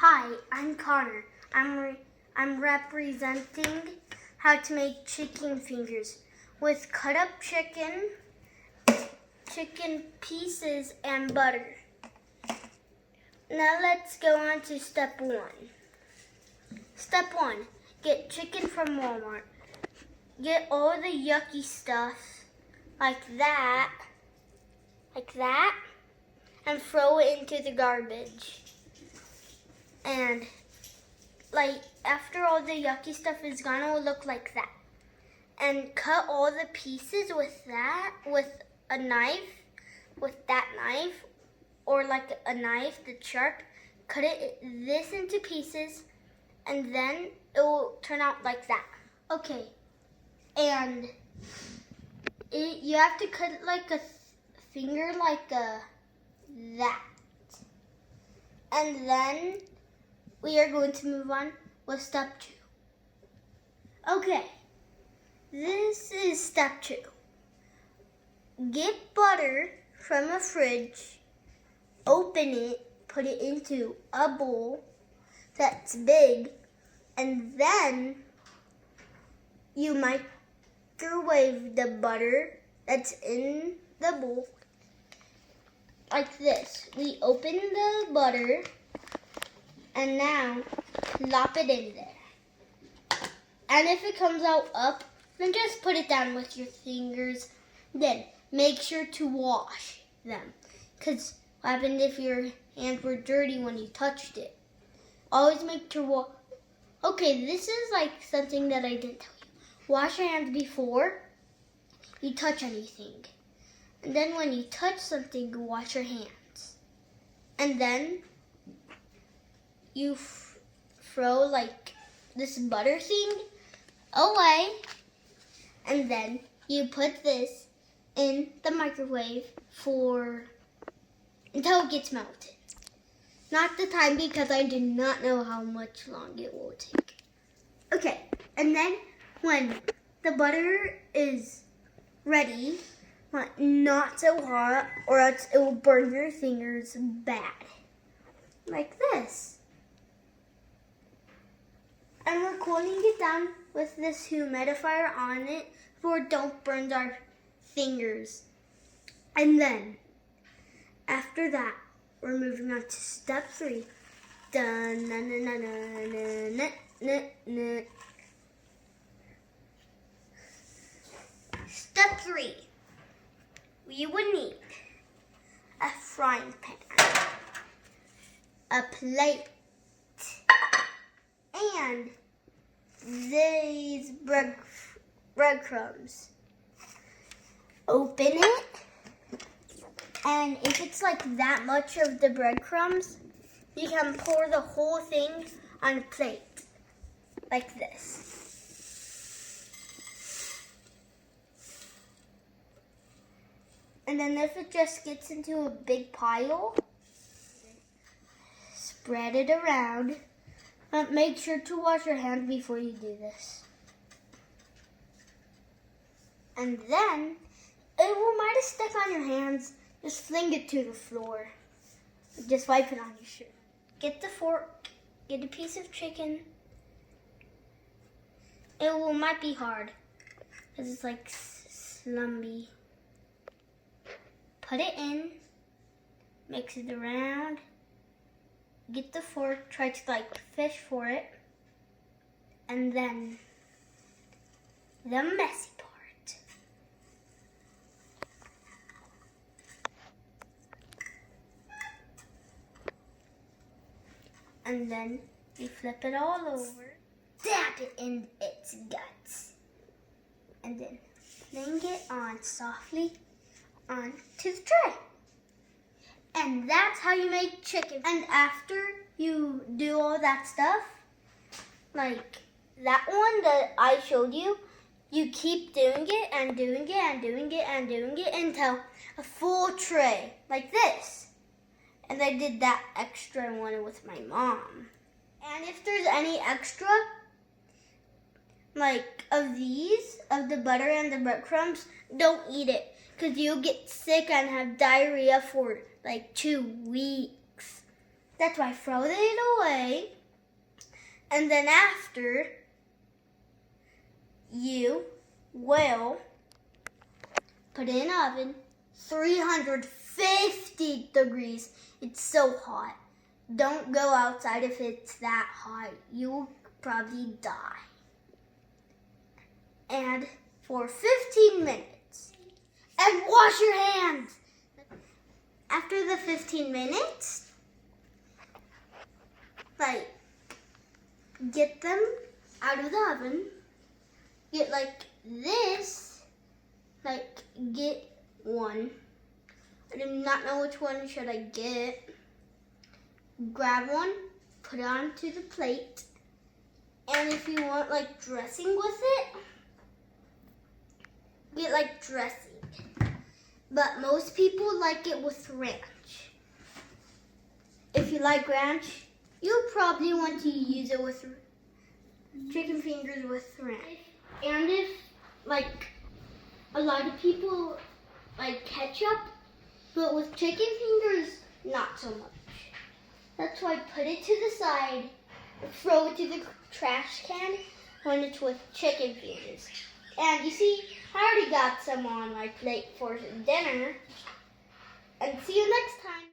Hi, I'm Connor. I'm representing how to make chicken fingers with cut up chicken pieces and butter. Now let's go on to step 1. Step 1, get chicken from Walmart. Get all the yucky stuff like that, and throw it into the garbage. And after all the yucky stuff is gone, it will look like that. And cut all the pieces with that, with that knife, or like a knife that's sharp. Cut this into pieces, and then it will turn out like that. Okay, and you have to cut like a finger like that. And then we are going to move on with step 2. Okay, this is step 2. Get butter from a fridge, open it, put it into a bowl that's big, and then you microwave the butter that's in the bowl like this. We open the butter, and now plop it in there. And if it comes out up, then just put it down with your fingers. Then make sure to wash them. Because what happened if your hands were dirty when you touched it? Always make sure wash. Okay, this is like something that I didn't tell you. Wash your hands before you touch anything. And then when you touch something, wash your hands. And then you throw like this butter thing away, and then you put this in the microwave until it gets melted. Not the time, because I do not know how much long it will take. Okay, and then when the butter is ready, not so hot, or else it will burn your fingers bad. Like this. And we're cooling it down with this humidifier on it for it don't burn our fingers. And then, after that, we're moving on to step 3. Dun, na, na, na, na, na, na, na. Step 3. You would need a frying pan, a plate, and these breadcrumbs. Open it, and if it's like that much of the breadcrumbs, you can pour the whole thing on a plate, like this. And then if it just gets into a big pile, spread it around. Make sure to wash your hands before you do this. And then, it might have stuck on your hands. Just fling it to the floor. Just wipe it on your shirt. Get the fork. Get a piece of chicken. It might be hard, because it's like slumpy. Put it in. Mix it around. Get the fork, try to fish for it, and then the messy part. And then you flip it all over, dab it in its guts, and then fling it on softly onto the tray. And that's how you make chicken. And after you do all that stuff, like that one that I showed you, you keep doing it and doing it and doing it and doing it until a full tray, like this. And I did that extra one with my mom. And if there's any extra, of the butter and the breadcrumbs, don't eat it, because you'll get sick and have diarrhea for 2 weeks. That's why throw it away. And then after, you will put it in the oven, 350 degrees. It's so hot. Don't go outside if it's that hot. You'll probably die. And for 15 minutes. And wash your hands. After the 15 minutes, like, get them out of the oven. Get like this, like get one. I do not know which one should I get. Grab one, put it onto the plate. And if you want like dressing with it, get like dressing. But most people like it with ranch. If you like ranch, you'll probably want to use it with chicken fingers with ranch. And if, like, a lot of people like ketchup, but with chicken fingers, not so much. That's why put it to the side, throw it to the trash can when it's with chicken fingers. And you see, I already got some on my plate for dinner. And see you next time.